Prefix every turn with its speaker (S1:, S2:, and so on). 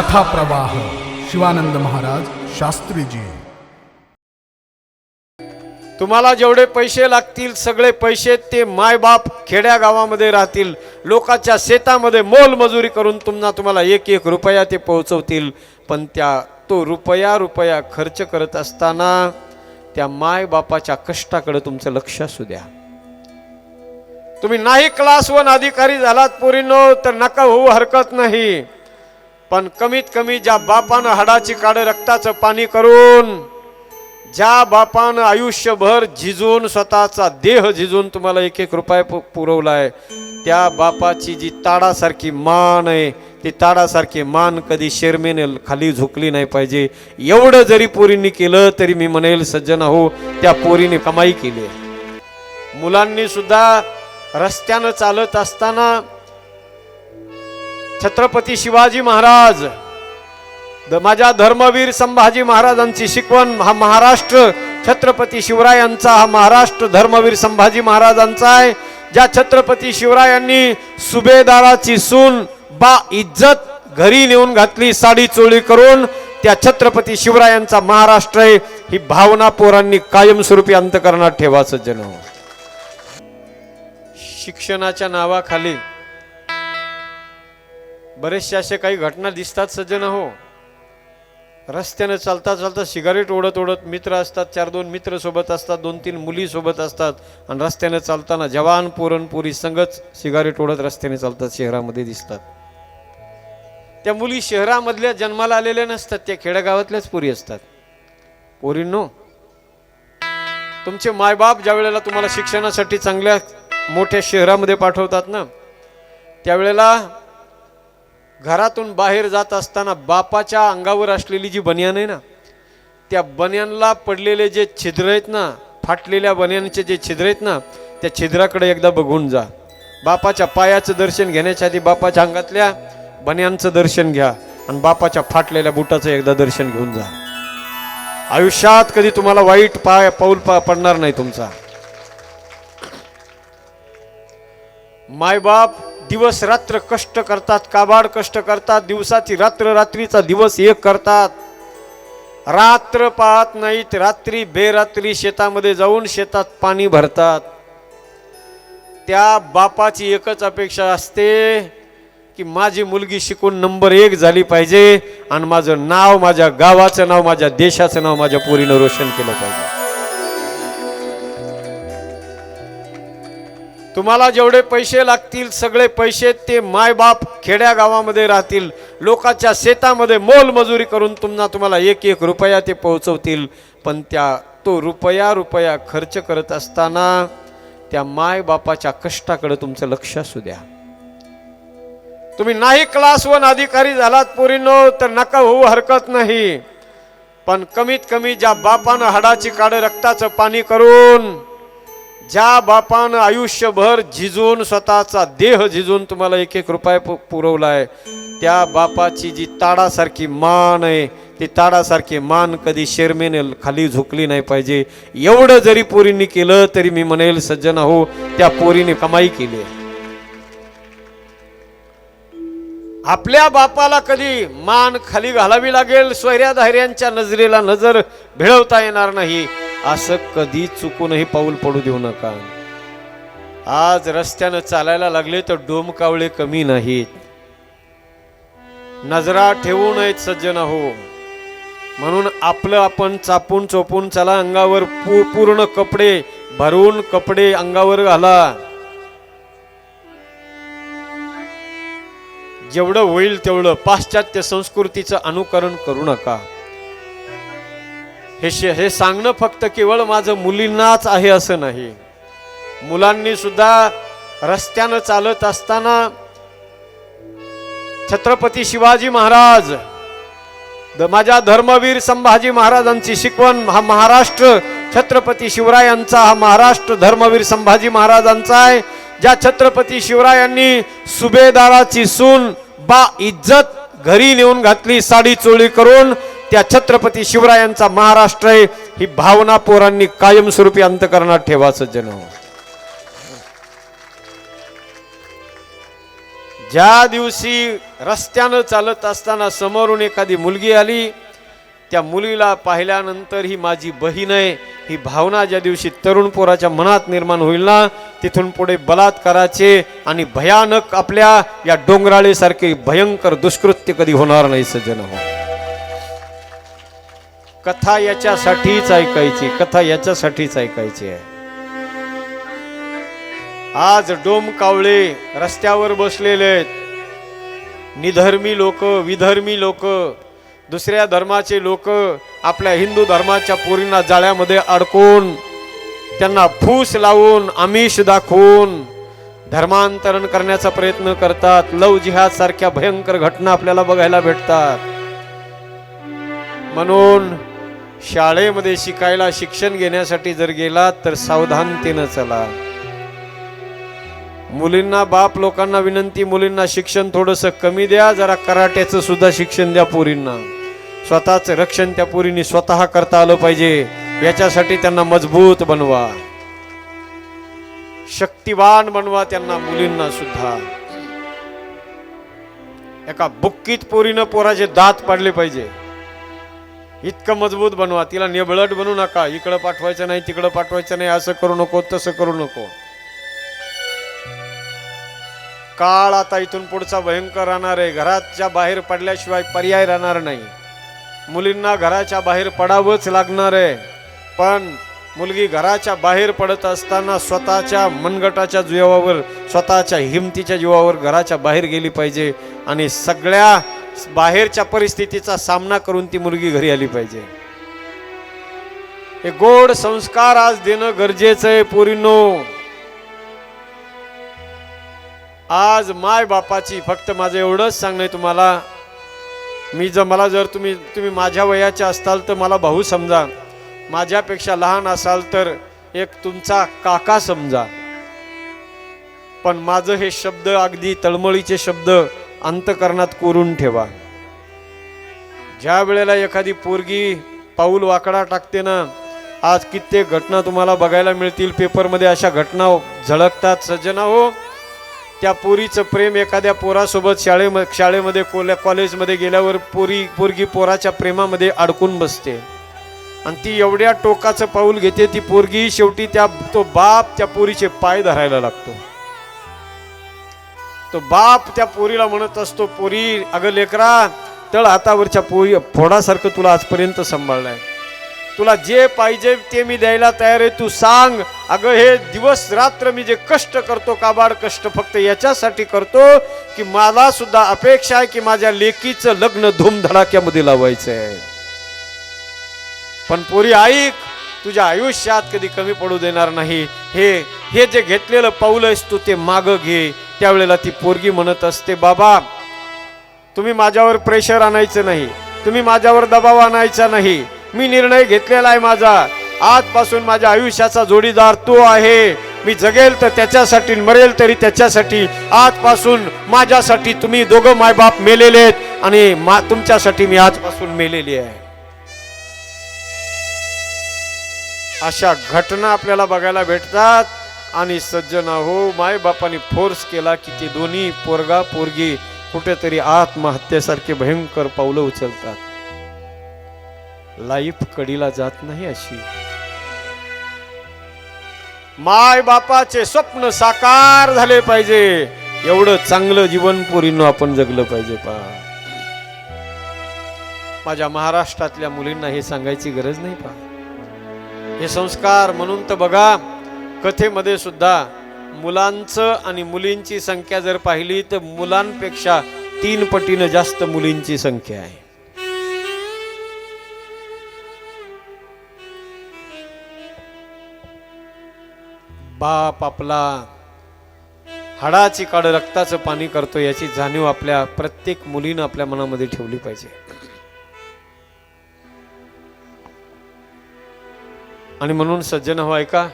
S1: कथा प्रवाह शिवानंद महाराज शास्त्रीजी।
S2: तुम्हाला जेवढे पैसे लागतील सगळे पैसे ते मायबाप खेड्या गावामध्ये राहतील, लोकांच्या शेतामध्ये मोलमजुरी करून तुम्हाला एक एक रुपया ते पोहोचवतील। पण तो रुपया खर्च करत असताना त्या मायबापाच्या कष्टाकडे तुमचं लक्ष असू द्या। तुम्ही नाही क्लास 1 अधिकारी झालात पोरींनो तर नका होऊ हरकत नाही, पण कमीत कमी ज्या बापानं हाडाची काढ रक्ताचं पाणी करून, ज्या बापानं आयुष्यभर झिजून स्वतःचा देह झिजून तुम्हाला एक एक रुपया पुरवलाय, त्या बापाची जी ताडासारखी मान आहे ती ताडासारखी मान कधी शर्मेने खाली झुकली नाही पाहिजे। एवढं जरी पोरींनी केलं तरी मी म्हणेल सज्जन हो, त्या पोरीने कमाई केली। मुलांनी सुद्धा रस्त्यानं चालत असताना छत्रपती शिवाजी महाराज, माझ्या धर्मवीर संभाजी महाराजांची शिकवण, हा महाराष्ट्र छत्रपती शिवरायांचा, हा महाराष्ट्र धर्मवीर संभाजी महाराजांचा आहे। ज्या छत्रपती शिवरायांनी सुभेदाराची सून बा इज्जत घरी नेऊन घातली साडी चोळी करून, त्या छत्रपती शिवरायांचा महाराष्ट्र आहे। ही भावना पोरांनी कायमस्वरूपी अंतःकरणात ठेवा सज्जन हो। शिक्षणाच्या नावाखाली बरेचसे असे काही घटना दिसतात सज्जन हो। रस्त्याने चालता चालता सिगारेट ओढत मित्र असतात, 4-2 मित्र सोबत असतात, 2-3 मुली सोबत असतात, आणि रस्त्याने चालताना जवान पोरी संगच सिगारेट ओढत रस्त्याने चालतात, शहरामध्ये दिसतात। त्या मुली शहरामधल्या जन्माला आलेल्या नसतात, त्या खेड्यागावातल्याच पोरी असतात। पोरींनो, तुमचे मायबाप ज्या वेळेला तुम्हाला शिक्षणासाठी चांगल्या मोठ्या शहरामध्ये पाठवतात ना, त्यावेळेला घरातून बाहेर जात असताना बापाच्या अंगावर असलेली जी बनियान आहे ना, त्या बनियानला पडलेले जे छिद्र आहेत ना, फाटलेल्या बनियानचे जे छिद्र आहेत ना, त्या छिद्राकडे एकदा बघून जा। बापाच्या पायाचं दर्शन घेण्याच्या आधी बापाच्या अंगातल्या बनियानचं दर्शन घ्या, आणि बापाच्या फाटलेल्या बुटाचं एकदा दर्शन घेऊन जा। आयुष्यात कधी तुम्हाला वाईट पाऊल पडणार नाही तुमचा। मायबाप दिवस रात्र कष्ट करतात, काबाड कष्ट करतात, दिवसाची रात्र रात्रीचा दिवस एक करतात, रात्र पाहत नाहीत, रात्री बेरात्री शेतामध्ये जाऊन शेतात पाणी भरतात। त्या बापाची एकच अपेक्षा असते की माझी मुलगी शिकून नंबर 1 झाली पाहिजे, आणि माझं नाव, माझ्या गावाचं नाव, माझ्या देशाचं नाव माझ्या पोरीनं रोशन केलं पाहिजे। तुम्हाला जेवढे पैसे लागतील सगळे पैसे ते मायबाप खेड्या गावामध्ये राहतील, लोकांच्या शेतामध्ये मोलमजुरी करून तुम्हाला एक एक रुपया ते पोहोचवतील। पण तो रुपया खर्च करत असताना त्या मायबापाच्या कष्टाकडे तुमचं लक्ष असू द्या। तुम्ही नाही क्लास 1 अधिकारी झालात पोरींनो तर नका होऊ हरकत नाही, पण कमीत कमी ज्या बापानं हाडाची काढ रक्ताचं पाणी करून, ज्या बापानं आयुष्यभर झिजून स्वतःचा देह झिजून तुम्हाला एक एक रुपया पुरवलाय, त्या बापाची जी ताडासारखी मान आहे ती ताडासारखी मान कधी शर्मेने खाली झुकली नाही पाहिजे। एवढं जरी पोरींनी केलं तरी मी म्हणेल सज्जन हो, त्या पोरीने कमाई केली। आपल्या बापाला कधी मान खाली घालावी लागेल, सोयऱ्या धायऱ्यांच्या नजरेला नजर भिळवता येणार नाही, असं कधी चुकूनही पाऊल पडू देऊ नका। आज रस्त्यानं चालायला लागले तर डोमकावळे कमी नाहीत, नजरा ठेवू नयेत सज्जन हो। म्हणून आपलं आपण चापून चोपून चला, अंगावर पूर्ण कपडे भरून कपडे अंगावर घाला, जेवढं होईल तेवढं। पाश्चात्य संस्कृतीचं अनुकरण करू नका। हे सांगणं फक्त केवळ माझं मुलींनाच आहे असं नाही, मुलांनी सुद्धा रस्त्यानं चालत असताना छत्रपती शिवाजी महाराज, माझ्या धर्मवीर संभाजी महाराजांची शिकवण, हा महाराष्ट्र छत्रपती शिवरायांचा, हा महाराष्ट्र धर्मवीर संभाजी महाराजांचा आहे। ज्या छत्रपती शिवरायांनी सुभेदाराची सून बा इज्जत घरी नेऊन घातली साडी चोळी करून, त्या छत्रपती शिवरायांचा महाराष्ट्र आहे। ही भावना पोरांनी कायमस्वरूपी अंतःकरणात ठेवा सज्जन हो। ज्या दिवशी रस्त्यानं चालत असताना समोरून एखादी मुलगी आली, त्या मुलीला पाहिल्यानंतर ही माझी बहीण आहे ही भावना ज्या दिवशी तरुण पोराच्या मनात निर्माण होईल ना, तिथून पुढे बलात्काराचे आणि भयानक आपल्या या डोंगराळेसारखे भयंकर दुष्कृत्य कधी होणार नाही सज्जन हो. कथा याच्यासाठीच ऐकायची, कथा याच्यासाठीच ऐकायची आहे. आज डोम कावळे रस्त्यावर बसलेले आहेत, निधर्मी लोक, विधर्मी लोक, दुसऱ्या धर्माचे लोक आपल्या हिंदू धर्माच्या पोरींना जाळ्यामध्ये अडकून त्यांना फूस लावून आमिष दाखवून धर्मांतरण करण्याचा प्रयत्न करतात. लव जिहाद सारख्या भयंकर घटना आपल्याला बघायला भेटतात. म्हणून शाळेमध्ये शिकायला, शिक्षण घेण्यासाठी जर गेलात तर सावधानतेनं चला. मुलींना, बाप लोकांना विनंती, मुलींना शिक्षण थोडंसं कमी द्या, जरा कराट्याचं सुद्धा शिक्षण द्या पोरींना. स्वतःचं रक्षण त्या पोरींनी स्वतः करता आलं पाहिजे, याच्यासाठी त्यांना मजबूत बनवा, शक्तिवान बनवा त्यांना, मुलींना सुद्धा. एका बुक्कीत पोरीनं पोराचे दात पाडले पाहिजे, इतकं मजबूत बनवा. तिला नेबळट बनवू नका, इकडं पाठवायचं नाही, तिकडं पाठवायचं नाही, असं करू नको, तसं करू नको. काळ आता इथून पुढचा भयंकर राहणार आहे. घराच्या बाहेर पडल्याशिवाय पर्याय राहणार नाही. मुलींना घराच्या बाहेर पडावंच लागणार आहे. पण मुलगी घराच्या बाहेर पडत असताना स्वतःच्या मनगटाच्या जीवावर, स्वतःच्या हिमतीच्या जीवावर घराच्या बाहेर गेली पाहिजे आणि सगळ्या बाहेरच्या परिस्थितीचा सामना करून ती मुलगी घरी आली पाहिजे. हे गोड संस्कार आज देणं गरजेचं आहे पोरींनो. आज माय बापाची फक्त माझं एवढंच सांगणं आहे तुम्हाला. मला जर तुम्ही माझ्या वयाचे असताल तर मला भाऊ समजा, माझ्यापेक्षा लहान असाल तर एक तुमचा काका समजा. पण माझं हे शब्द अगदी तळमळीचे शब्द अंतकरणात कोरून ठेवा. ज्या वेळेला एखादी पोरगी पाऊल वाकडा टाकते ना, आज कित्येक घटना तुम्हाला बघायला मिळतील पेपरमध्ये, अशा घटना झळकतात सज्जना हो. त्या पोरीचं प्रेम एखाद्या पोरासोबत शाळेमध्ये कॉलेजमध्ये गेल्यावर पोरगी पोराच्या प्रेमामध्ये अडकून बसते आणि ती एवढ्या टोकाचं पाऊल घेते. ती पोरगी शेवटी तो बाप त्या पोरीचे पाय धरायला लागतो. तो बाप त्या पोरीला म्हणत असतो, पोरी अगं लेकरा, तळ हातावरच्या फोडासारखं तुला आजपर्यंत सांभाळलाय, तुला जे पाहिजे ते मी द्यायला तयार आहे, तू सांग. अगं हे दिवस रात्र मी जे कष्ट करतो, काबाड कष्ट, फक्त याच्यासाठी करतो की मला सुद्धा अपेक्षा आहे की माझ्या लेकीचं लग्न धूमधडाक्यामध्ये लावायचं आहे. पण पोरी ऐक, तुझ्या आयुष्यात कधी कमी पडू देणार नाही. हे जे घेतलेलं पाऊल आहेस तू ते मागं घे. त्यावेळेला ती पोरगी म्हणत असते, बाबा तुम्ही माझ्यावर प्रेशर आणायचं नाही, तुम्ही माझ्यावर दबाव आणायचा नाही, मी निर्णय घेतलेला आहे माझा. आजपासून माझ्या आयुष्याचा जोडीदार तो आहे. मी जगेल तर त्याच्यासाठी, मरेल तरी त्याच्यासाठी. आजपासून माझ्यासाठी तुम्ही दोघं मायबाप मेलेले आहेत आणि तुमच्यासाठी मी आजपासून मेलेली आहे. अशा घटना आपल्याला बघायला भेटतात. आणि सज्जना हो, मायबापाने फोर्स केला की ते दोन्ही पोरगा पोरगी कुठेतरी आत्महत्येसारखे भयंकर पावलं उचलतात. लाईफ कडीला जात नाही अशी. माय बापाचे स्वप्न साकार झाले पाहिजे, एवढं चांगलं जीवन पोरींनो आपण जगलं पाहिजे. माझ्या महाराष्ट्रातल्या मुलींना हे सांगायची गरज नाही. हे संस्कार म्हणून तर बघा, कथेमध्ये सुद्धा मुलांचं आणि मुलींची संख्या जर पाहिली तर मुलांपेक्षा 3 पटीनं जास्त मुलींची संख्या आहे. बाप आपला हाडाची काढ रक्ताचं पाणी करतो, याची जाणीव आपल्या प्रत्येक मुलीनं आपल्या मनामध्ये ठेवली पाहिजे. आणि म्हणून सज्जन हो ऐका,